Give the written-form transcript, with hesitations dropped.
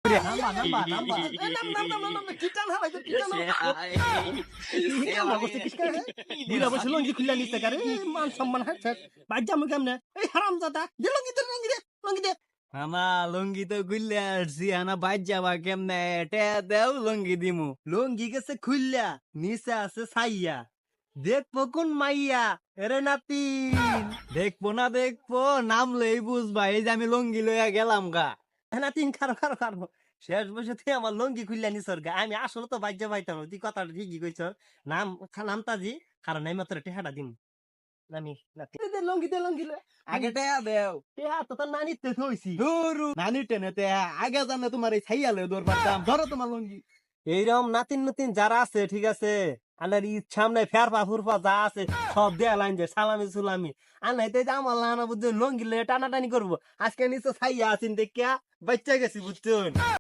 নাম্বা নাম্বা নাম্বা নাম কি টান হালাই কি টান বুড়া বসে লঙ্গি খুললা নিতে কারে মান সম্মান হাচ্ছে বাজ্জা মুখ কেমনে এই হারামজাদা দে লঙ্গি দে আমা লঙ্গি তো খুললে আসছি আনা বাইর যাবা কেমনে টে দেও লঙ্গি দিমু লঙ্গি গেছে খুললা নিচে আছে ছাইয়া দেখবো কোন মাইয়া এরে নাতি দেখবো না দেখবো নাম লই বুঝবা এই যে আমি লঙ্গি লইয়া গেলাম গা না তিন খারো শেষ বসে তুই আমার লঙ্গি খুললা নিছর গা আমি আসলে তো বাজ্জা পাইতাম তুই কথাটা ঠিকই কইছ নাম তাজি কারণ আমি মাত্র টেহাটা দিম নামি নাতি লঙ্গি আগে টে দেও টেহা তো তোর নানিতে থইছি ধরু নানি টেনে তে আগে জানে তোমার এই ছাইয়া লই দৌড় পারতাম ধরো তোমার লঙ্গি এইরকম নাতিন যারা আছে ঠিক আছে আনার সামনে ফেরপা ফুরপা যা আছে সব দেয়া লাইন যে সালামি সুলামি আনাইতে যে আমার লানা বুঝছো লঙ্গি টানাটানি করবো আজকে নিচে ছাইয়া আছেন দেখিয়া বাচ্চা গেছি বুঝছেন